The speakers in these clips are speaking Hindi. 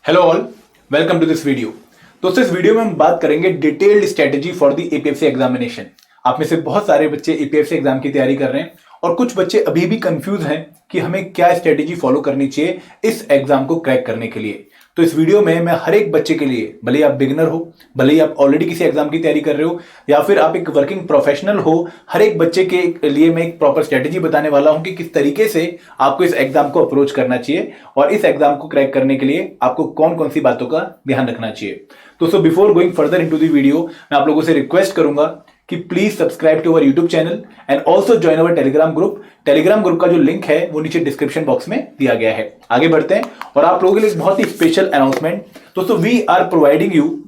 Hello all, welcome to this video. दोस्तों, इस वीडियो में हम बात करेंगे detailed strategy for the APFC examination. आप में से बहुत सारे बच्चे एपीएफसी एग्जाम की तैयारी कर रहे हैं और कुछ बच्चे अभी भी कंफ्यूज हैं कि हमें क्या स्ट्रेटेजी फॉलो करनी चाहिए इस एग्जाम को क्रैक करने के लिए। तो इस वीडियो में मैं हर एक बच्चे के लिए, भले ही आप बिगिनर हो, भले ही आप ऑलरेडी किसी एग्जाम की तैयारी कर रहे हो या फिर आप एक वर्किंग प्रोफेशनल हो, हर एक बच्चे के लिए मैं एक प्रॉपर स्ट्रेटेजी बताने वाला हूं कि किस तरीके से आपको इस एग्जाम को अप्रोच करना चाहिए और इस एग्जाम को क्रैक करने के लिए आपको कौन कौन सी बातों का ध्यान रखना चाहिए। दोस्तों, before going further into the video, मैं आप लोगों से रिक्वेस्ट करूंगा कि please subscribe to our YouTube channel and also join our Telegram group. Telegram group का जो लिंक है वो नीचे डिस्क्रिप्शन बॉक्स में दिया गया है। आगे बढ़ते हैं और आप लोगों के लिए एक बहुत ही स्पेशल अनाउंसमेंट। दोस्तों, we are providing you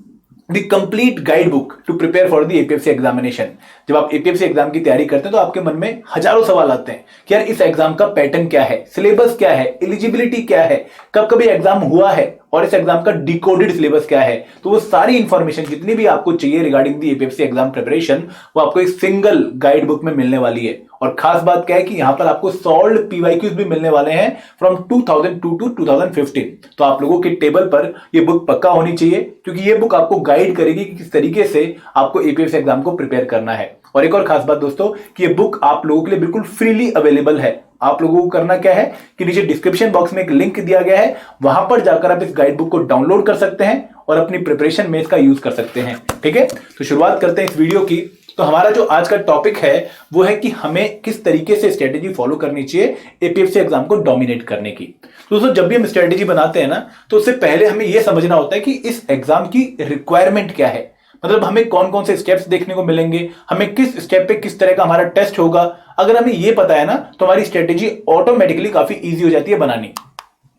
the complete guide book to prepare for the APFC examination. जब आप एपीएफसी एग्जाम की तैयारी करते हैं तो आपके मन में हजारों सवाल आते हैं कि यार इस एग्जाम का पैटर्न क्या है, सिलेबस क्या है, एलिजिबिलिटी क्या है, कब कभी एग्जाम हुआ है और इस एग्जाम का डिकोडेड सिलेबस क्या है। तो वो सारी इंफॉर्मेशन जितनी भी आपको चाहिए regarding the APFC exam preparation, वो आपको एक सिंगल गाइड बुक में मिलने वाली है। और खास बात क्या है कि यहां पर आपको सॉल्व्ड पीवाईक्यूज भी मिलने वाले हैं फ्रॉम 2002 टू 2015। तो आप लोगों के टेबल पर ये बुक पक्का होनी चाहिए, क्योंकि ये बुक आपको गाइड करेगी कि किस तरीके से आपको एपीएफसी एग्जाम को प्रिपेयर करना है। और एक और खास बात दोस्तों, कि ये बुक आप लोगों के लिए बिल्कुल फ्रीली अवेलेबल है। आप लोगों को करना क्या है कि नीचे डिस्क्रिप्शन बॉक्स में एक लिंक दिया गया है, वहां पर जाकर आप इस गाइड बुक को डाउनलोड कर सकते हैं और अपनी प्रिपरेशन में इसका यूज कर सकते हैं। ठीक है, तो शुरुआत करते हैं इस वीडियो की। तो हमारा जो आज का टॉपिक है वो है कि हमें किस तरीके से स्ट्रेटेजी फॉलो करनी चाहिए एपीएफसी एग्जाम को डोमिनेट करने की। तो दोस्तों, जब भी हम स्ट्रेटेजी बनाते हैं ना, तो उससे पहले हमें यह समझना होता है कि इस एग्जाम की रिक्वायरमेंट क्या है। मतलब हमें कौन कौन से स्टेप्स देखने को मिलेंगे, हमें किस स्टेप पे किस तरह का हमारा टेस्ट होगा। अगर हमें यह पता है ना, तो हमारी स्ट्रेटेजी ऑटोमेटिकली काफी इजी हो जाती है बनानी।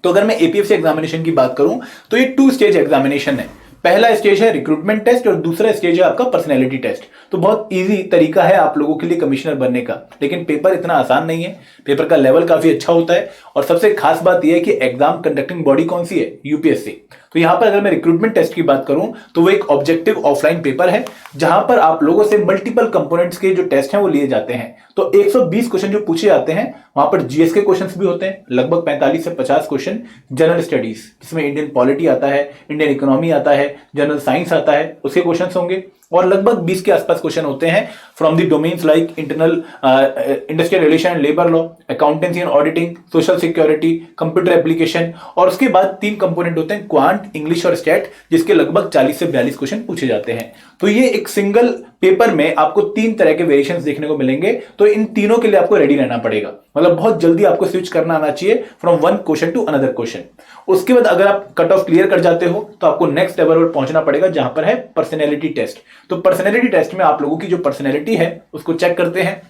तो अगर मैं एपीएफसी एग्जामिनेशन की बात करूं तो ये 2 स्टेज एग्जामिनेशन है। पहला स्टेज है रिक्रूटमेंट टेस्ट और दूसरा स्टेज है आपका पर्सनैलिटी टेस्ट। तो बहुत इजी तरीका है आप लोगों के लिए कमिश्नर बनने का, लेकिन पेपर इतना आसान नहीं है। पेपर का लेवल काफी अच्छा होता है और सबसे खास बात यह है कि एग्जाम कंडक्टिंग बॉडी कौन सी है, यूपीएससी। तो यहां पर अगर मैं रिक्रूटमेंट टेस्ट की बात करूं तो वो एक ऑब्जेक्टिव ऑफलाइन पेपर है, जहां पर आप लोगों से मल्टीपल कंपोनेंट्स के जो टेस्ट हैं वो लिए जाते हैं। तो 120 क्वेश्चन जो पूछे जाते हैं, वहां पर जीएस के क्वेश्चंस भी होते हैं, लगभग 45 से 50 क्वेश्चन जनरल स्टडीज, जिसमें इंडियन पॉलिटी आता है, इंडियन इकोनॉमी आता है, जनरल साइंस आता है, उसके क्वेश्चंस होंगे। और लगभग 20 के आसपास क्वेश्चन होते हैं from the domains like internal industrial relation and labour law, accountancy and auditing, social security, computer application. और उसके बाद 3 कंपोनेंट होते हैं, क्वांट, इंग्लिश और स्टैट, जिसके लगभग 40 से 42 क्वेश्चन पूछे जाते हैं। तो ये एक सिंगल पेपर में आपको 3 तरह के वेरिएशंस देखने को मिलेंगे। तो इन तीनों के लिए आपको रेडी रहना पड़ेगा, मतलब बहुत जल्दी आपको स्विच करना आना चाहिए from one question to another question. उसके बाद अगर आप कट ऑफ क्लियर कर जाते हो तो आपको नेक्स्ट लेवल पर पहुंचना पड़ेगा, जहां पर है पर्सनैलिटी टेस्ट। तो पर्सनैलिटी टेस्ट में आप लोगों की जो पर्सनैलिटी है उसको चेक करते हैं।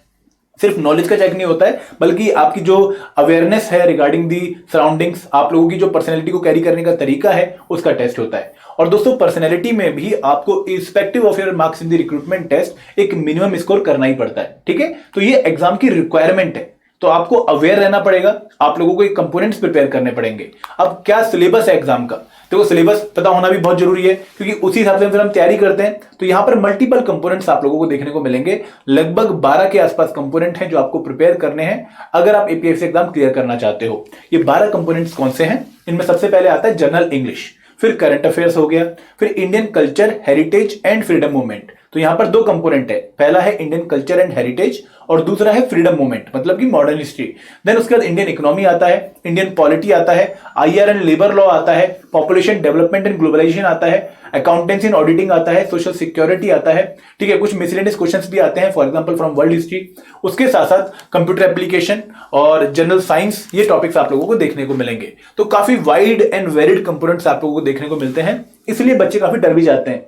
सिर्फ नॉलेज का चेक नहीं होता है, बल्कि आपकी जो अवेयरनेस है रिगार्डिंग दी सराउंडिंग्स, आप लोगों की जो पर्सनैलिटी को कैरी करने का तरीका है, उसका टेस्ट होता है। और दोस्तों, पर्सनैलिटी में भी आपको irrespective of your marks in the recruitment test एक मिनिमम स्कोर करना ही पड़ता है। ठीक है, तो ये एग्जाम की रिक्वायरमेंट है। तो आपको अवेयर रहना पड़ेगा, आप लोगों को एक कंपोनेंट्स प्रिपेयर करने पड़ेंगे। अब क्या सिलेबस है एग्जाम का, तो सिलेबस पता होना भी बहुत जरूरी है, क्योंकि उसी हिसाब से फिर हम तैयारी करते हैं। तो यहां पर मल्टीपल कंपोनेंट्स आप लोगों को देखने को मिलेंगे, लगभग 12 के आसपास कंपोनेंट हैं जो आपको प्रिपेयर करने हैं अगर आप एपीएफसी एग्जाम क्लियर करना चाहते हो। ये 12 कंपोनेंट्स कौन से हैं? इनमें सबसे पहले आता है जनरल इंग्लिश, फिर करंट अफेयर्स हो गया, फिर Indian culture, heritage and freedom movement. तो यहां पर 2 कंपोनेंट है, पहला है इंडियन कल्चर एंड हेरिटेज और दूसरा है फ्रीडम मूवमेंट, मतलब कि मॉडर्न हिस्ट्री। देन उसके बाद इंडियन इकोनॉमी आता है, इंडियन पॉलिटी आता है, आईआर एंड लेबर लॉ आता है, पॉपुलेशन डेवलपमेंट एंड ग्लोबलाइजेशन आता है, अकाउंटेंसी एंड ऑडिटिंग आता है, सोशल सिक्योरिटी आता है। ठीक है, कुछ मिसलेनियस क्वेश्चंस भी आते हैं, for example from world history. उसके साथ साथ कंप्यूटर एप्लीकेशन और जनरल साइंस, ये टॉपिक्स आप लोगों को देखने को मिलेंगे। तो काफी वाइड एंड वेरिड कंपोनेंट्स आप लोगों को देखने को मिलते हैं, इसलिए बच्चे काफी डर भी जाते हैं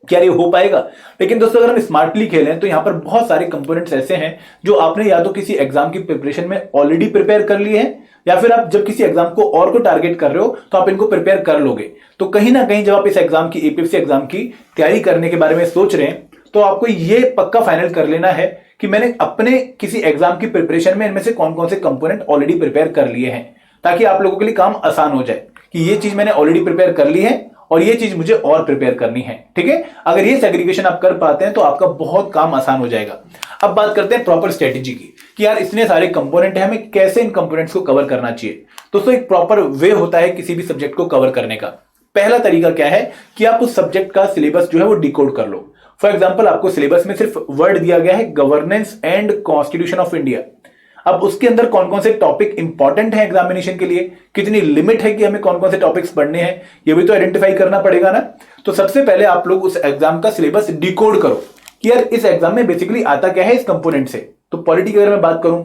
क्या ये हो पाएगा। लेकिन दोस्तों, अगर हम स्मार्टली खेलें तो यहां पर बहुत सारे कंपोनेंट्स ऐसे हैं जो आपने या तो किसी एग्जाम की प्रिपरेशन में ऑलरेडी प्रिपेयर कर लिए हैं, या फिर आप जब किसी एग्जाम को और को टारगेट कर रहे हो तो आप इनको प्रिपेयर कर लोगे। तो कहीं ना कहीं जब आप इस एग्जाम की, एपीएफसी एग्जाम की तैयारी करने के बारे में सोच रहे हैं, तो आपको ये पक्का फाइनल कर लेना है कि मैंने अपने किसी एग्जाम की प्रिपरेशन में इनमें से कौन कौन से कंपोनेंट ऑलरेडी प्रिपेयर कर लिए हैं, ताकि आप लोगों के लिए काम आसान हो जाए कि ये चीज मैंने ऑलरेडी प्रिपेयर कर ली है और ये चीज मुझे और प्रिपेयर करनी है। ठीक है, अगर ये सेग्रीगेशन आप कर पाते हैं तो आपका बहुत काम आसान हो जाएगा। अब बात करते हैं प्रॉपर स्ट्रेटेजी की, कि यार इतने सारे कंपोनेंट हैं, हमें कैसे इन कंपोनेंट्स को कवर करना चाहिए। दोस्तों, एक प्रॉपर वे होता है किसी भी सब्जेक्ट को कवर करने का। पहला तरीका क्या है कि आप उस सब्जेक्ट का सिलेबस जो है वो डिकोड कर लो। फॉर एग्जाम्पल आपको सिलेबस में सिर्फ वर्ड दिया गया है governance and constitution of India. अब उसके अंदर कौन कौन से टॉपिक इंपॉर्टेंट है एग्जामिनेशन के लिए, कितनी लिमिट है कि हमें कौन कौन से टॉपिक्स पढ़ने हैं, ये भी तो आइडेंटिफाई करना पड़ेगा ना। तो सबसे पहले आप लोग उस एग्जाम का सिलेबस डिकोड करो कि यार इस एग्जाम में बेसिकली आता क्या है इस कंपोनेंट से। तो पॉलिटी की अगर मैं बात करूं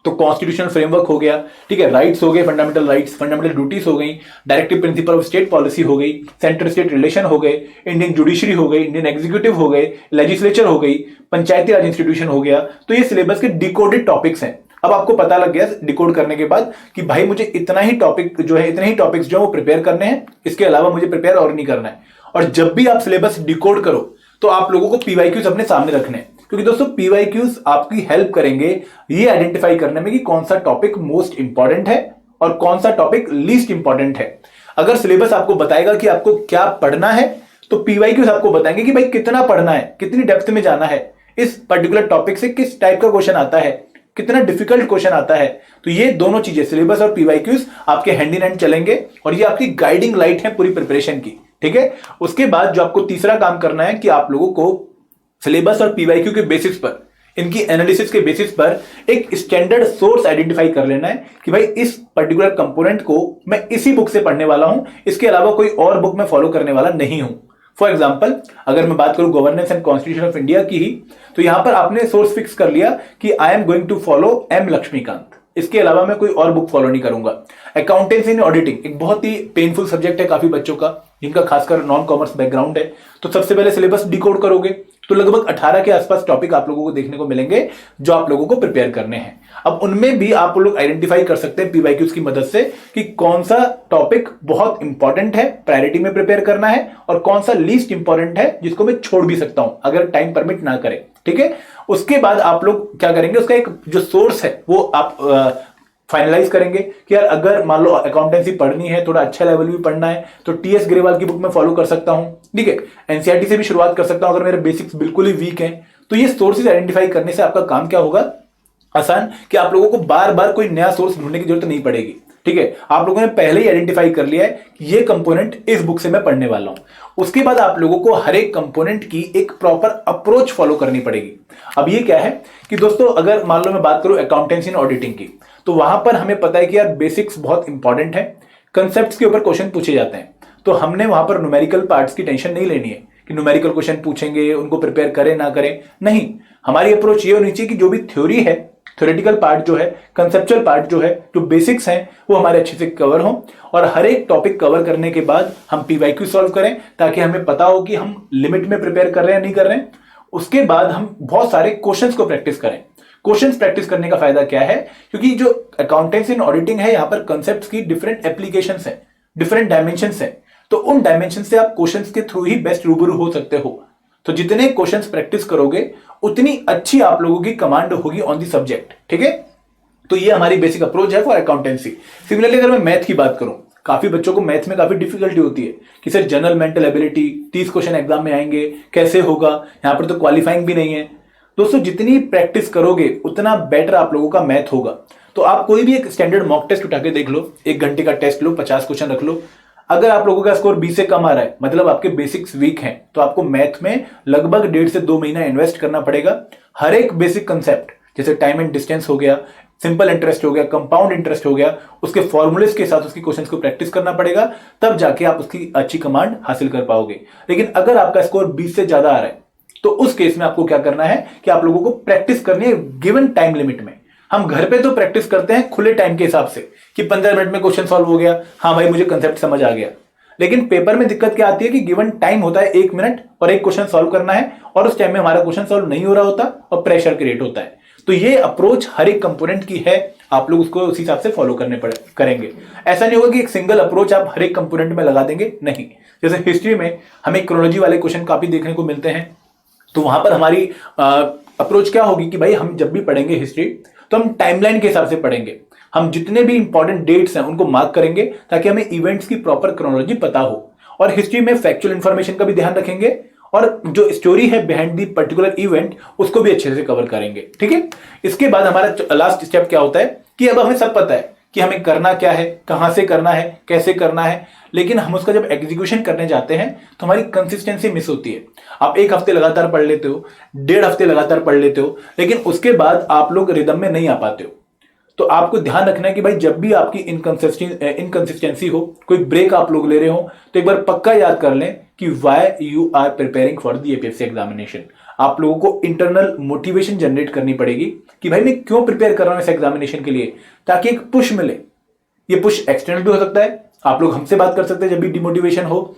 तो कॉन्स्टिट्यूशनल फ्रेमवर्क हो गया, ठीक है, राइट्स हो गए, फंडामेंटल राइट्स, फंडामेंटल ड्यूटीज हो गई, directive principle of state policy हो गई, सेंटर स्टेट रिलेशन हो गए, इंडियन जुडिशरी हो गई, इंडियन एग्जीक्यूटिव हो गए, लेजिस्लेचर हो गई, पंचायती राज इंस्टीट्यूशन हो गया। तो ये सिलेबस के डिकोडेड टॉपिक्स हैं। अब आपको पता लग गया डिकोड करने के बाद कि भाई मुझे इतना ही टॉपिक जो है, इतने ही टॉपिक्स जो है वो प्रिपेयर करने हैं, इसके अलावा मुझे प्रिपेयर और नहीं करना है। और जब भी आप सिलेबस डिकोड करो तो आप लोगों को पीवाईक्यूज अपने सामने रखने हैं, क्योंकि दोस्तों पीवाईक्यूज आपकी हेल्प करेंगे ये आइडेंटिफाई करने में कि कौन सा टॉपिक मोस्ट इंपॉर्टेंट है और कौन सा टॉपिक लीस्ट इंपॉर्टेंट है। अगर सिलेबस आपको बताएगा कि आपको क्या पढ़ना है तो पीवाईक्यूज आपको बताएंगे कि भाई कितना पढ़ना है, कितनी डेप्थ में जाना है, इस पर्टिकुलर टॉपिक से किस टाइप का क्वेश्चन आता है, कितना डिफिकल्ट क्वेश्चन आता है। तो ये दोनों चीजें सिलेबस और पीवाईक्यूज आपके हैंड इन हैंड चलेंगे और ये आपकी गाइडिंग लाइट है पूरी प्रिपरेशन की, ठीक है। उसके बाद जो आपको तीसरा काम करना है कि आप लोगों को सिलेबस और पीवाईक्यू के बेसिस पर, इनकी एनालिसिस के बेसिस पर एक स्टैंडर्ड सोर्स आइडेंटिफाई कर लेना है कि भाई इस पर्टिकुलर कंपोनेंट को मैं इसी बुक से पढ़ने वाला हूं, इसके अलावा कोई और बुक मैं फॉलो करने वाला नहीं हूं। फॉर एग्जाम्पल अगर मैं बात करूं governance and constitution of India की ही, तो यहां पर आपने सोर्स फिक्स कर लिया कि I am going to follow M Laxmikanth, इसके अलावा मैं कोई और बुक फॉलो नहीं करूंगा। अकाउंटेंसी एंड ऑडिटिंग एक बहुत ही पेनफुल सब्जेक्ट है काफी बच्चों का, जिनका खासकर नॉन कॉमर्स बैकग्राउंड है। तो सबसे पहले सिलेबस डिकोड करोगे तो लगभग 18 के आसपास टॉपिक आप लोगों को देखने को मिलेंगे जो आप लोगों को प्रिपेयर करने हैं। अब उनमें भी आप लोग आइडेंटिफाई कर सकते हैं पीवाईक्यूज की मदद से कि कौन सा टॉपिक बहुत इंपॉर्टेंट है, प्रायोरिटी में प्रिपेयर करना है, और कौन सा लीस्ट इंपॉर्टेंट है जिसको मैं छोड़ भी सकता हूं अगर टाइम परमिट ना करे, ठीक है। उसके बाद आप लोग क्या करेंगे, उसका एक जो सोर्स है वो आप फाइनलाइज करेंगे कि यार अगर मान लो अकाउंटेंसी पढ़नी है, थोड़ा अच्छा लेवल भी पढ़ना है, तो टीएस ग्रेवाल की बुक में फॉलो कर सकता हूं, ठीक है। एनसीईआरटी से भी शुरुआत कर सकता हूं अगर मेरे बेसिक्स बिल्कुल ही वीक हैं। तो ये सोर्सेज आइडेंटिफाई करने से आपका काम क्या होगा, आसान, कि आप लोगों को बार बार कोई नया सोर्स ढूंढने की जरूरत नहीं पड़ेगी, ठीक है। आप लोगों ने पहले ही आइडेंटिफाई कर लिया है कि ये कंपोनेंट इस बुक से मैं पढ़ने वाला हूं। उसके बाद आप लोगों को हर एक कंपोनेंट की एक प्रॉपर अप्रोच फॉलो करनी पड़ेगी। अब ये क्या है कि दोस्तों अगर मान लो मैं बात करूं अकाउंटेंसी एंड ऑडिटिंग की, तो वहां पर हमें पता है कि यार बेसिक्स बहुत इंपॉर्टेंट है, कंसेप्ट्स के ऊपर क्वेश्चन पूछे जाते हैं। तो हमने वहां पर न्यूमेरिकल पार्ट्स की टेंशन नहीं लेनी है कि न्यूमेरिकल क्वेश्चन पूछेंगे, उनको प्रिपेयर करें ना करें, नहीं। हमारी अप्रोच ये होनी चाहिए कि जो भी थ्योरी है, थ्योरेटिकल पार्ट जो है, कंसेप्चुअल पार्ट जो है, जो बेसिक्स हैं वो हमारे अच्छे से कवर हो, और हर एक टॉपिक कवर करने के बाद हम पीवाईक्यू सॉल्व करें ताकि हमें पता हो कि हम लिमिट में प्रिपेयर कर रहे हैं नहीं कर रहे हैं। उसके बाद हम बहुत सारे क्वेश्चंस को प्रैक्टिस करें। क्वेश्चंस प्रैक्टिस करने का फायदा क्या है, क्योंकि जो अकाउंटेंसी एंड ऑडिटिंग है, यहां पर कंसेप्ट्स की डिफरेंट एप्लीकेशंस हैं, डिफरेंट डायमेंशंस हैं। तो उन डायमेंशन से आप क्वेश्चंस के थ्रू ही बेस्ट रूबरू हो सकते हो। तो जितने क्वेश्चंस प्रैक्टिस करोगे उतनी अच्छी आप लोगों की कमांड होगी ऑन दी सब्जेक्ट, ठीक है। तो ये हमारी बेसिक अप्रोच है फॉर अकाउंटेंसी। सिमिलरली अगर मैं मैथ की बात करूं, काफी बच्चों को मैथ में काफी डिफिकल्टी होती है कि sir general mental ability 30 question exam में आएंगे, कैसे होगा, यहां पर तो क्वालिफाइंग भी नहीं है। दोस्तों जितनी प्रैक्टिस करोगे उतना बेटर आप लोगों का मैथ होगा। तो आप कोई भी एक स्टैंडर्ड मॉक टेस्ट उठा के देख लो, 1 घंटे का टेस्ट लो, 50 क्वेश्चन रख लो। अगर आप लोगों का स्कोर 20 से कम आ रहा है, मतलब आपके बेसिक्स वीक हैं, तो आपको मैथ में लगभग 1.5 से 2 महीना इन्वेस्ट करना पड़ेगा। हर एक बेसिक कंसेप्ट जैसे टाइम एंड डिस्टेंस हो गया, सिंपल इंटरेस्ट हो गया, कंपाउंड इंटरेस्ट हो गया, उसके फॉर्मूलेस के साथ उसकी क्वेश्चंस को प्रैक्टिस करना पड़ेगा, तब जाके आप उसकी अच्छी कमांड हासिल कर पाओगे। लेकिन अगर आपका स्कोर 20 से ज्यादा आ रहा है तो उस केस में आपको क्या करना है कि आप लोगों को प्रैक्टिस करनी है गिवन टाइम लिमिट में। हम घर पे तो प्रैक्टिस करते हैं खुले टाइम के हिसाब से कि 15 मिनट में क्वेश्चन सॉल्व हो गया, हाँ भाई मुझे कंसेप्ट समझ आ गया। लेकिन पेपर में दिक्कत क्या आती है कि गिवन टाइम होता है 1 मिनट और एक क्वेश्चन सॉल्व करना है, और उस टाइम में हमारा क्वेश्चन सॉल्व नहीं हो रहा होता और प्रेशर क्रिएट होता है। तो ये अप्रोच हर एक कंपोनेंट की है, आप लोग उसको उसी हिसाब से फॉलो करेंगे। ऐसा नहीं होगा कि एक सिंगल अप्रोच आप हर एक कंपोनेंट में लगा देंगे, नहीं। जैसे हिस्ट्री में हमें क्रोनोलॉजी वाले क्वेश्चन काफी देखने को मिलते हैं, तो वहां पर हमारी अप्रोच क्या होगी कि भाई हम जब भी पढ़ेंगे हिस्ट्री तो हम टाइमलाइन के हिसाब से पढ़ेंगे। हम जितने भी इंपॉर्टेंट डेट्स हैं उनको मार्क करेंगे ताकि हमें इवेंट्स की प्रॉपर क्रोनोलॉजी पता हो। और हिस्ट्री में फैक्चुअल इंफॉर्मेशन का भी ध्यान रखेंगे, और जो स्टोरी है बिहाइंड दी पर्टिकुलर इवेंट उसको भी अच्छे से कवर करेंगे, ठीक है। इसके बाद हमारा लास्ट स्टेप क्या होता है कि अब हमें सब पता है कि हमें करना क्या है, कहां से करना है, कैसे करना है, लेकिन हम उसका जब एग्जीक्यूशन करने जाते हैं तो हमारी कंसिस्टेंसी मिस होती है। आप एक हफ्ते लगातार पढ़ लेते हो, 1.5 हफ्ते लगातार पढ़ लेते हो, लेकिन उसके बाद आप लोग रिदम में नहीं आ पाते हो। तो आपको ध्यान रखना है कि भाई जब भी आपकी इनकंसिस्टेंसी हो, कोई ब्रेक आप लोग ले रहे हो, तो एक बार पक्का याद कर लें कि why you are preparing for the APSC examination. आप लोगों को इंटरनल मोटिवेशन जनरेट करनी पड़ेगी कि भाई मैं क्यों प्रिपेयर कर रहा हूं इस एग्जामिनेशन के लिए, ताकि एक पुश मिले। ये पुश एक्सटर्नल भी हो सकता है, आप लोग हमसे बात कर सकते हैं जब भी डिमोटिवेशन हो,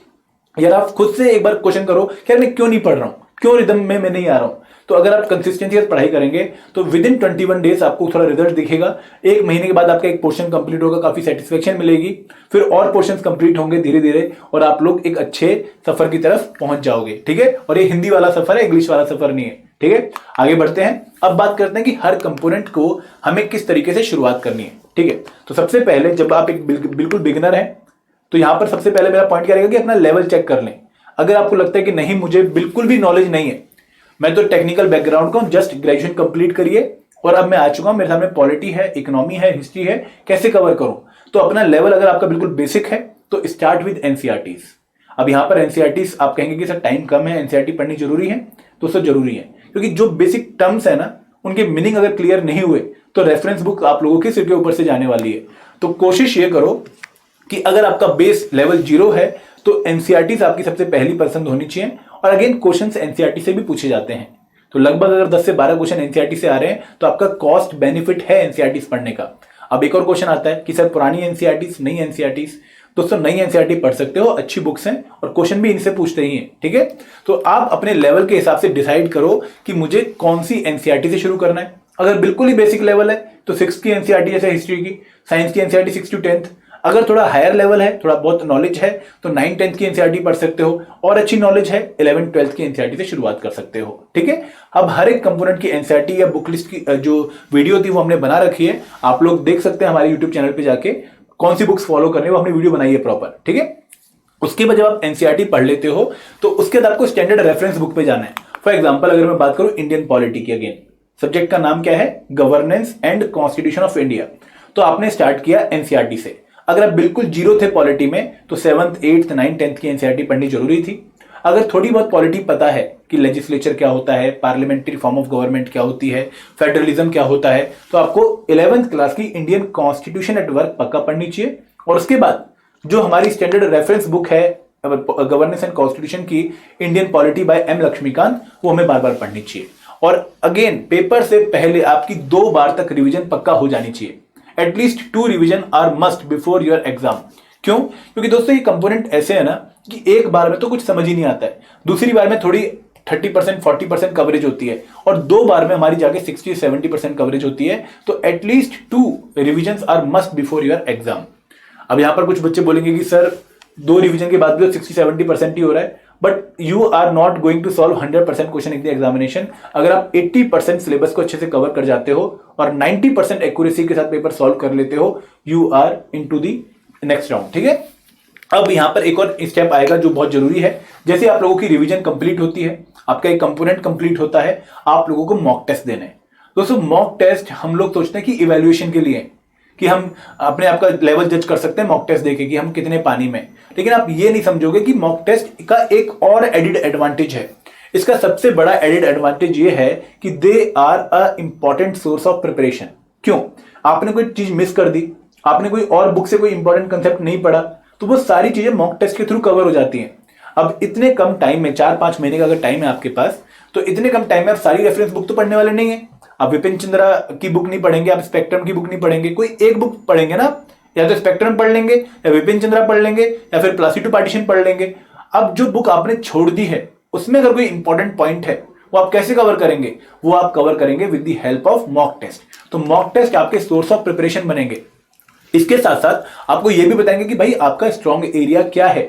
यार आप खुद से एक बार क्वेश्चन करो कि यार मैं क्यों नहीं पढ़ रहा हूं, क्यों रिदम में मैं नहीं आ रहा हूं। तो अगर आप कंसिस्टेंसी से पढ़ाई करेंगे तो विद इन 21 डेज आपको थोड़ा रिजल्ट दिखेगा। एक महीने के बाद आपका एक पोर्शन कंप्लीट होगा, काफी सेटिस्फेक्शन मिलेगी, फिर और पोर्शंस कंप्लीट होंगे धीरे धीरे, और आप लोग एक अच्छे सफर की तरफ पहुंच जाओगे। ठीक है, और ये हिंदी वाला सफर है, इंग्लिश वाला सफर नहीं है। ठीक है, आगे बढ़ते हैं। अब बात करते हैं कि हर कंपोनेंट को हमें किस तरीके से शुरुआत करनी है। ठीक है, तो सबसे पहले जब आप एक बिल्कुल बिगिनर हैं, तो यहां पर सबसे पहले मेरा पॉइंट क्या रहेगा कि अपना लेवल चेक कर लें। अगर आपको लगता है कि नहीं मुझे बिल्कुल भी नॉलेज नहीं है, मैं तो टेक्निकल बैकग्राउंड का हूं, जस्ट ग्रेजुएशन कंप्लीट करिए और अब मैं आ चुका हूं, मेरे सामने पॉलिटी है, इकोनॉमी है, हिस्ट्री है, कैसे कवर करूं। तो अपना लेवल अगर आपका बिल्कुल बेसिक है तो स्टार्ट विद एनसीईआरटीज। अब यहां पर एनसीईआरटीज आप कहेंगे कि सर टाइम कम है, एनसीईआरटी पढ़नी जरूरी है, तो सर जरूरी है, क्योंकि जो बेसिक टर्म्स है ना उनके मीनिंग अगर क्लियर नहीं हुए तो रेफरेंस बुक आप लोगों के सिर के ऊपर से जाने वाली है। तो कोशिश ये करो कि अगर आपका बेस लेवल 0 है तो एनसीईआरटीज आपकी सबसे पहली पसंद होनी चाहिए। और अगेन क्वेश्चंस एनसीईआरटी से भी पूछे जाते हैं, तो लगभग अगर 10 से 12 क्वेश्चन एनसीईआरटी से आ रहे हैं तो आपका कॉस्ट बेनिफिट है एनसीईआरटी पढ़ने का। अब एक और क्वेश्चन आता है कि सर पुरानी एनसीईआरटी, नई एनसीईआरटी। दोस्तों नई एनसीईआरटी पढ़ सकते हो, अच्छी बुक्स हैं और क्वेश्चन भी इनसे पूछते ही हैं। ठीक है, तो आप अपने लेवल के हिसाब से डिसाइड करो कि मुझे कौन सी एनसीईआरटी से शुरू करना है। अगर बिल्कुल ही बेसिक लेवल है तो 6 की एनसीईआरटी, जैसे हिस्ट्री की, साइंस की एनसीईआरटी 6 to 10th। अगर थोड़ा हायर लेवल है, थोड़ा बहुत नॉलेज है, तो 9-10th की एनसीईआरटी पढ़ सकते हो, और अच्छी नॉलेज है 11-12th की एनसीईआरटी से शुरुआत कर सकते हो। ठीक है, अब हर एक कंपोनेंट की एनसीईआरटी या बुक लिस्ट की जो वीडियो थी वो हमने बना रखी है, आप लोग देख सकते हैं हमारे यूट्यूब चैनल पे जाके कौन सी बुक्स फॉलो करनी है, वो हमने वीडियो बनाई है प्रॉपर। ठीक है, उसके बाद जब आप एनसीईआरटी पढ़ लेते हो तो उसके बाद आपको स्टैंडर्ड रेफरेंस बुक पे जाना है। फॉर एग्जाम्पल अगर मैं बात करूं इंडियन पॉलिटी की, अगेन सब्जेक्ट का नाम क्या है, governance and constitution of India, तो आपने स्टार्ट किया एनसीईआरटी से। अगर आप बिल्कुल 0 थे पॉलिटी में तो 7th, 8th, 9th, 10th की एनसीईआरटी पढ़नी जरूरी थी। अगर थोड़ी बहुत पॉलिटी पता है कि लेजिस्लेचर क्या होता है, पार्लियामेंट्री फॉर्म ऑफ गवर्नमेंट क्या होती है, फेडरलिज्म क्या होता है, तो आपको 11th क्लास की इंडियन कॉन्स्टिट्यूशन एट वर्क पक्का पढ़नी चाहिए। और उसके बाद जो हमारी स्टैंडर्ड रेफरेंस बुक है गवर्नेंस एंड कॉन्स्टिट्यूशन की, Indian polity by M Laxmikanth, वो हमें बार बार पढ़नी चाहिए। और अगेन पेपर से पहले आपकी 2 बार तक रिवीजन पक्का हो जानी चाहिए। At least 2 revision are must before your exam. क्यों? क्योंकि दोस्तों ये कंपोनेंट ऐसे है ना कि एक बार में तो कुछ समझ ही नहीं आता है, दूसरी बार में थोड़ी 30% 40% कवरेज होती है, और 2 बार में हमारी जाके 60-70% कवरेज होती है। तो at least 2 revision are must before your exam. अब यहां पर कुछ बच्चे बोलेंगे कि सर 2 रिवीजन के बाद भी 60-70% ही हो रहा है, but you are not going to solve 100% question in the examination. अगर आप 80% सिलेबस को अच्छे से कवर कर जाते हो और 90% एक्यूरेसी के साथ पेपर सॉल्व कर लेते हो, you are into the next round. ठीक है, अब यहां पर एक और स्टेप आएगा जो बहुत जरूरी है। जैसे आप लोगों की रिवीजन कंप्लीट होती है, आपका एक कंपोनेंट कंप्लीट होता है, आप लोगों को मॉक टेस्ट देने हैं। दोस्तों मॉक टेस्ट हम लोग सोचते हैं कि इवैल्यूएशन के लिए, कि हम अपने आप का लेवल जज कर सकते हैं मॉक टेस्ट देके कि हम कितने पानी में, लेकिन आप ये नहीं समझोगे कि मॉक टेस्ट का एक और एडिड एडवांटेज है। इसका सबसे बड़ा एडिड एडवांटेज ये है कि they are a important source of preparation. क्यों? आपने कोई चीज मिस कर दी, आपने कोई और बुक से कोई इंपॉर्टेंट कंसेप्ट नहीं पढ़ा, तो वो सारी चीजें मॉक टेस्ट के थ्रू कवर हो जाती हैं। अब इतने कम टाइम में, 4-5 महीने का अगर टाइम है आपके पास, तो इतने कम टाइम में आप सारी रेफरेंस बुक तो पढ़ने वाले नहीं है। आप विपिन चंद्रा की बुक नहीं पढ़ेंगे, आप स्पेक्ट्रम की बुक नहीं पढ़ेंगे, कोई एक बुक पढ़ेंगे ना, या तो स्पेक्ट्रम पढ़ लेंगे, या विपिन चंद्रा पढ़ लेंगे, या फिर प्लासी2 पार्टीशन पढ़ लेंगे। अब जो बुक आपने छोड़ दी है उसमें अगर कोई इंपॉर्टेंट पॉइंट है, वो आप कैसे कवर करेंगे? वो आप कवर करेंगे with the help of mock test. तो मॉक टेस्ट आपके सोर्स ऑफ प्रिपरेशन बनेंगे। इसके साथ साथ आपको यह भी बताएंगे कि भाई आपका स्ट्रॉन्ग एरिया क्या है,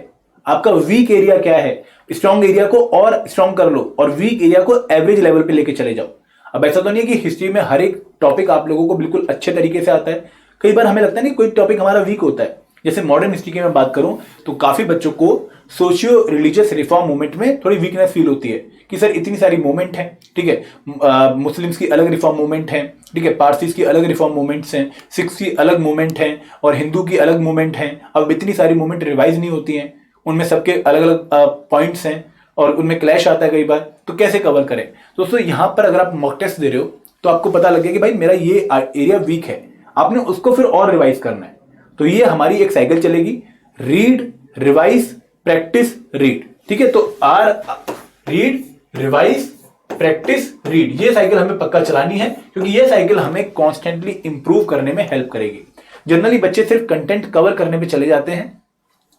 आपका वीक एरिया क्या है। स्ट्रॉन्ग एरिया को और स्ट्रॉन्ग कर लो और वीक एरिया को एवरेज लेवल पे लेके चले जाओ। अब ऐसा तो नहीं है कि हिस्ट्री में हर एक टॉपिक आप लोगों को बिल्कुल अच्छे तरीके से आता है। कई बार हमें लगता है कि कोई टॉपिक हमारा वीक होता है। जैसे मॉडर्न हिस्ट्री की मैं बात करूं तो काफी बच्चों को सोशियो रिलीजियस रिफॉर्म मूवमेंट में थोड़ी वीकनेस फील होती है कि सर इतनी सारी मूवमेंट है, ठीक है, मुस्लिम्स की अलग रिफॉर्म मूवमेंट है, ठीक है, पारसीज की अलग रिफॉर्म मूवमेंट्स हैं, सिख्स की अलग मूवमेंट है और हिंदू की अलग मूवमेंट है। अब इतनी सारी मूवमेंट रिवाइज नहीं होती हैं, उनमें सबके अलग अलग पॉइंट्स हैं और उनमें क्लैश आता है कई बार, तो कैसे कवर करें। दोस्तों यहाँ पर अगर आप मॉक टेस्ट दे रहे हो तो आपको पता लग गया कि भाई मेरा ये एरिया वीक है, आपने उसको फिर और रिवाइज करना है। तो ये हमारी एक साइकिल चलेगी, रीड, रिवाइज, प्रैक्टिस, रीड, ठीक है। तो रीड, रिवाइज, प्रैक्टिस, रीड, ये साइकिल हमें पक्का चलानी है क्योंकि ये साइकिल हमें कॉन्स्टेंटली इंप्रूव करने में हेल्प करेगी। जनरली बच्चे सिर्फ कंटेंट कवर करने में चले जाते हैं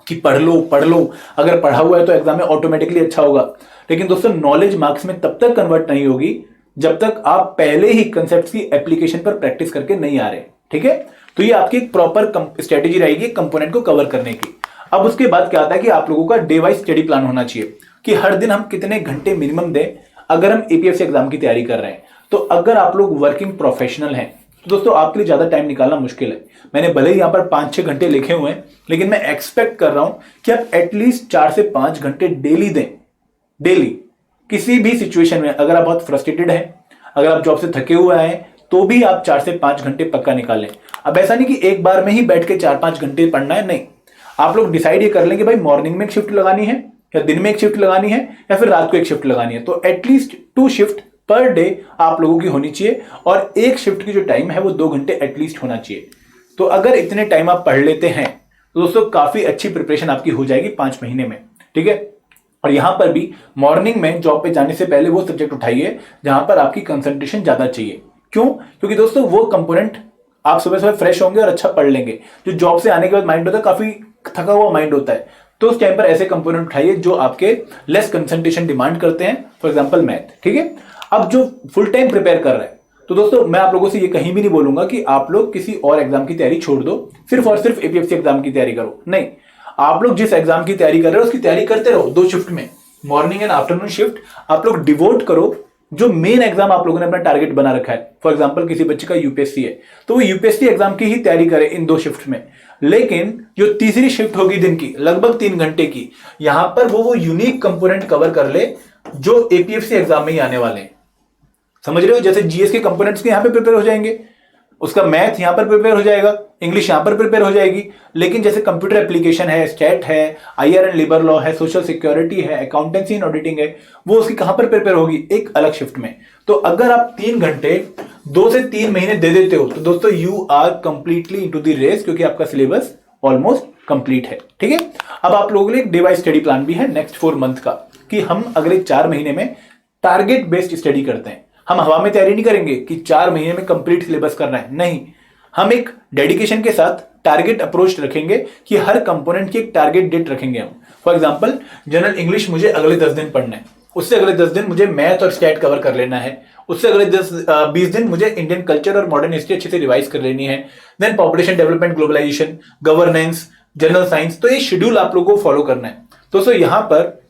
कि पढ़ लो, अगर पढ़ा हुआ है तो एग्जाम में ऑटोमेटिकली अच्छा होगा। लेकिन दोस्तों नॉलेज मार्क्स में तब तक कन्वर्ट नहीं होगी जब तक आप पहले ही कंसेप्ट की एप्लीकेशन पर प्रैक्टिस करके नहीं आ रहे, ठीक है। तो ये आपकी एक प्रॉपर स्ट्रेटेजी रहेगी कंपोनेंट को कवर करने की। अब उसके बाद क्या आता है कि आप लोगों का डे वाइज स्टडी प्लान होना चाहिए कि हर दिन हम कितने घंटे मिनिमम दें अगर हम एपीएससी एग्जाम की तैयारी कर रहे हैं। तो अगर आप लोग वर्किंग प्रोफेशनल हैं तो दोस्तों आपके लिए ज्यादा टाइम निकालना मुश्किल है। मैंने भले ही यहां पर 5-6 घंटे लिखे हुए हैं, लेकिन मैं एक्सपेक्ट कर रहा हूं कि आप एटलीस्ट 4 से 5 घंटे डेली दें। डेली किसी भी सिचुएशन में, अगर आप बहुत फ्रस्ट्रेटेड हैं, अगर आप जॉब से थके हुए हैं, तो भी आप 4 से 5 घंटे पक्का निकालें। अब ऐसा नहीं कि एक बार में ही बैठ के 4-5 घंटे पढ़ना है, नहीं। आप लोग डिसाइड ये कर लें कि भाई मॉर्निंग में एक शिफ्ट लगानी है या दिन में एक शिफ्ट लगानी है या फिर रात को एक शिफ्ट लगानी है। तो एटलीस्ट 2 शिफ्ट पर डे आप लोगों की होनी चाहिए और एक शिफ्ट की जो टाइम है वो 2 घंटे एटलीस्ट होना चाहिए। तो अगर इतने टाइम आप पढ़ लेते हैं तो दोस्तों काफी अच्छी प्रिपरेशन आपकी हो जाएगी 5 महीने में, ठीक है। और यहां पर भी मॉर्निंग में जॉब पे जाने से पहले वो सब्जेक्ट उठाइए जहां पर आपकी कंसंट्रेशन ज्यादा चाहिए। क्यों? क्योंकि दोस्तों वो कंपोनेंट आप सुबह सुबह फ्रेश होंगे और अच्छा पढ़ लेंगे। जो जॉब से आने के बाद माइंड होता है काफी थका हुआ माइंड होता है, तो उस टाइम पर ऐसे कंपोनेंट उठाइए जो आपके लेस कंसंट्रेशन डिमांड करते हैं, फॉर एग्जांपल मैथ, ठीक है। अब जो फुल टाइम प्रिपेयर कर रहे हैं, तो दोस्तों मैं आप लोगों से ये कहीं भी नहीं बोलूंगा कि आप लोग किसी और एग्जाम की तैयारी छोड़ दो, सिर्फ और सिर्फ एपीएससी एग्जाम की तैयारी करो, नहीं। आप लोग जिस एग्जाम की तैयारी कर रहे हो उसकी तैयारी करते रहो 2 शिफ्ट में, मॉर्निंग एंड आफ्टरनून शिफ्ट आप लोग डिवोट करो। जो मेन एग्जाम आप लोगों ने अपना टारगेट बना रखा है, फॉर एग्जांपल किसी बच्चे का यूपीएससी है तो वो यूपीएससी एग्जाम की ही तैयारी करे इन 2 शिफ्ट में। लेकिन जो तीसरी शिफ्ट होगी दिन की लगभग 3 घंटे की, यहां पर वो यूनिक कंपोनेंट कवर कर ले जो एपीएससी एग्जाम में ही आने वाले हैं। समझ रहे हो? जैसे जीएस के कंपोनेंट्स के यहां पे प्रिपेयर हो जाएंगे, उसका मैथ यहां पर प्रिपेयर हो जाएगा, इंग्लिश यहां पर प्रिपेयर हो जाएगी। लेकिन जैसे कंप्यूटर एप्लीकेशन है, स्टैट है, आईआर एंड लेबर लॉ है, सोशल सिक्योरिटी है, अकाउंटेंसी एंड ऑडिटिंग है, वो उसकी कहां पर प्रिपेयर होगी? एक अलग शिफ्ट में। तो अगर आप 3 घंटे 2 से 3 महीने दे देते हो तो दोस्तों you are completely into the race, क्योंकि आपका सिलेबस ऑलमोस्ट कंप्लीट है, ठीक है। अब आप लोगों के लिए एक डिवाइस स्टडी प्लान भी है नेक्स्ट 4 मंथ का, कि हम अगले 4 महीने में टारगेट बेस्ड स्टडी करते हैं। हम हवा में तैयारी नहीं करेंगे कि 4 महीने में कंप्लीट सिलेबस करना है, नहीं। हम एक डेडिकेशन के साथ टारगेट अप्रोच रखेंगे कि हर कंपोनेंट की एक टारगेट डेट रखेंगे हम। फॉर एग्जांपल जनरल इंग्लिश मुझे अगले 10 दिन पढ़ना है, उससे अगले 10 दिन मुझे मैथ और स्टैट कवर कर लेना है, उससे अगले 20 दिन मुझे इंडियन कल्चर और मॉडर्न हिस्ट्री अच्छे से रिवाइज कर लेनी है, then population development, globalisation, governance, general science. तो ये शेड्यूल आप लोगों को फॉलो करना है। दोस्तों यहां पर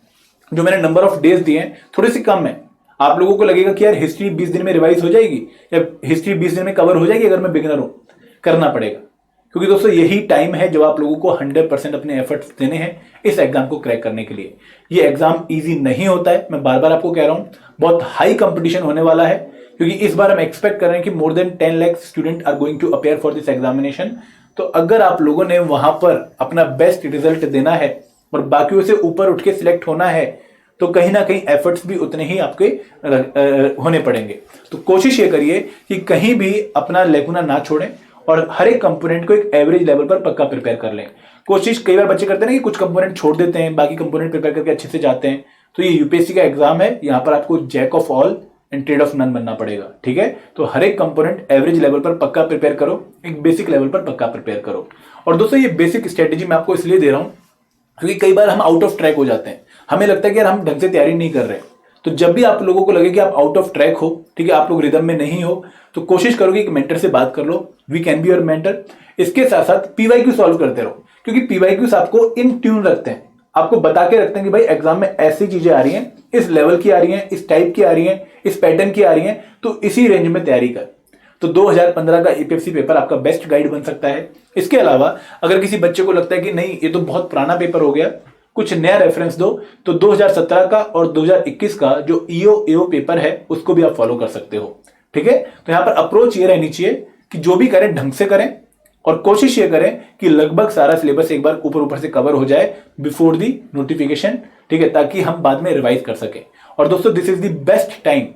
जो मैंने नंबर ऑफ डेज दिए हैं थोड़ी सी कम है। आप लोगों को लगेगा कि यार हिस्ट्री 20 दिन में रिवाइज हो जाएगी या हिस्ट्री 20 दिन में कवर हो जाएगी, अगर मैं बिगिनर हूं, करना पड़ेगा। क्योंकि दोस्तों यही टाइम है जब आप लोगों को 100% अपने एफर्ट्स देने हैं इस एग्जाम को क्रैक करने के लिए। ये एग्जाम इजी नहीं होता है, मैं बार बार आपको कह रहा हूं, बहुत हाई कंपटीशन होने वाला है। क्योंकि इस बार हम एक्सपेक्ट कर रहे हैं कि more than 10 lakh student are going to appear for this examination. तो अगर आप लोगों ने वहां पर अपना बेस्ट रिजल्ट देना है और बाकियों से ऊपर उठ के सिलेक्ट होना है, तो कहीं ना कहीं एफर्ट्स भी उतने ही आपके होने पड़ेंगे। तो कोशिश ये करिए कि कहीं भी अपना लेकुना ना छोड़ें और हर एक कंपोनेंट को एक एवरेज लेवल पर पक्का प्रिपेयर कर लें। कोशिश कई बार बच्चे करते हैं ना कि कुछ कंपोनेंट छोड़ देते हैं, बाकी कंपोनेंट प्रिपेयर करके अच्छे से जाते हैं। तो ये यूपीएससी का एग्जाम है, यहाँ पर आपको jack of all and trade of none बनना पड़ेगा, ठीक है। तो हर एक कंपोनेंट एवरेज लेवल पर पक्का प्रिपेयर करो, एक बेसिक लेवल पर पक्का प्रिपेयर करो। और दोस्तों ये बेसिक स्ट्रेटेजी मैं आपको इसलिए दे रहा हूं क्योंकि कई बार हम आउट ऑफ ट्रैक हो जाते हैं, हमें लगता है कि यार हम ढंग से तैयारी नहीं कर रहे। तो जब भी आप लोगों को लगे कि आप आउट ऑफ ट्रैक हो, ठीक है, आप लोग रिदम में नहीं हो, तो कोशिश करो कि एक मेंटर से बात कर लो, we can be your mentor. इसके साथ साथ पीवाईक्यू सॉल्व करते रहो, क्योंकि पीवाईक्यूज आपको इन ट्यून रखते हैं, आपको बता के रखते हैं कि भाई एग्जाम में ऐसी चीजें आ रही हैं, इस लेवल की आ रही हैं, इस टाइप की आ रही हैं, इस पैटर्न की आ रही हैं, तो इसी रेंज में तैयारी कर। तो 2015 का ईपीएफसी पेपर आपका बेस्ट गाइड बन सकता है। इसके अलावा अगर किसी बच्चे को लगता है कि नहीं ये तो बहुत पुराना पेपर हो गया, कुछ नया रेफरेंस दो, तो 2017 का और 2021 का जो ईओ पेपर है उसको भी आप फॉलो कर सकते हो। ठीक है, तो यहां पर अप्रोच ये रहनी चाहिए कि जो भी करें ढंग से करें और कोशिश ये करें कि लगभग सारा सिलेबस एक बार ऊपर से कवर हो जाए बिफोर दी नोटिफिकेशन। ठीक है, ताकि हम बाद में रिवाइज कर सकें। और दोस्तों, this is the best time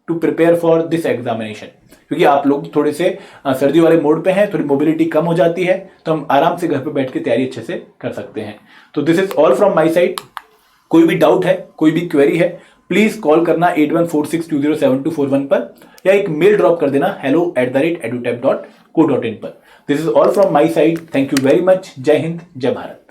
to prepare for this examination, क्योंकि आप लोग थोड़े से सर्दी वाले मोड पे हैं, थोड़ी मोबिलिटी कम हो जाती है, तो हम आराम से घर पे बैठ के तैयारी अच्छे से कर सकते हैं। तो this is all from my side. कोई भी डाउट है, कोई भी क्वेरी है, प्लीज कॉल करना 8146207241 पर, या एक मेल ड्रॉप कर देना hello@edutech.co.in पर। This is all from my side. Thank you very much. जय हिंद, जय भारत।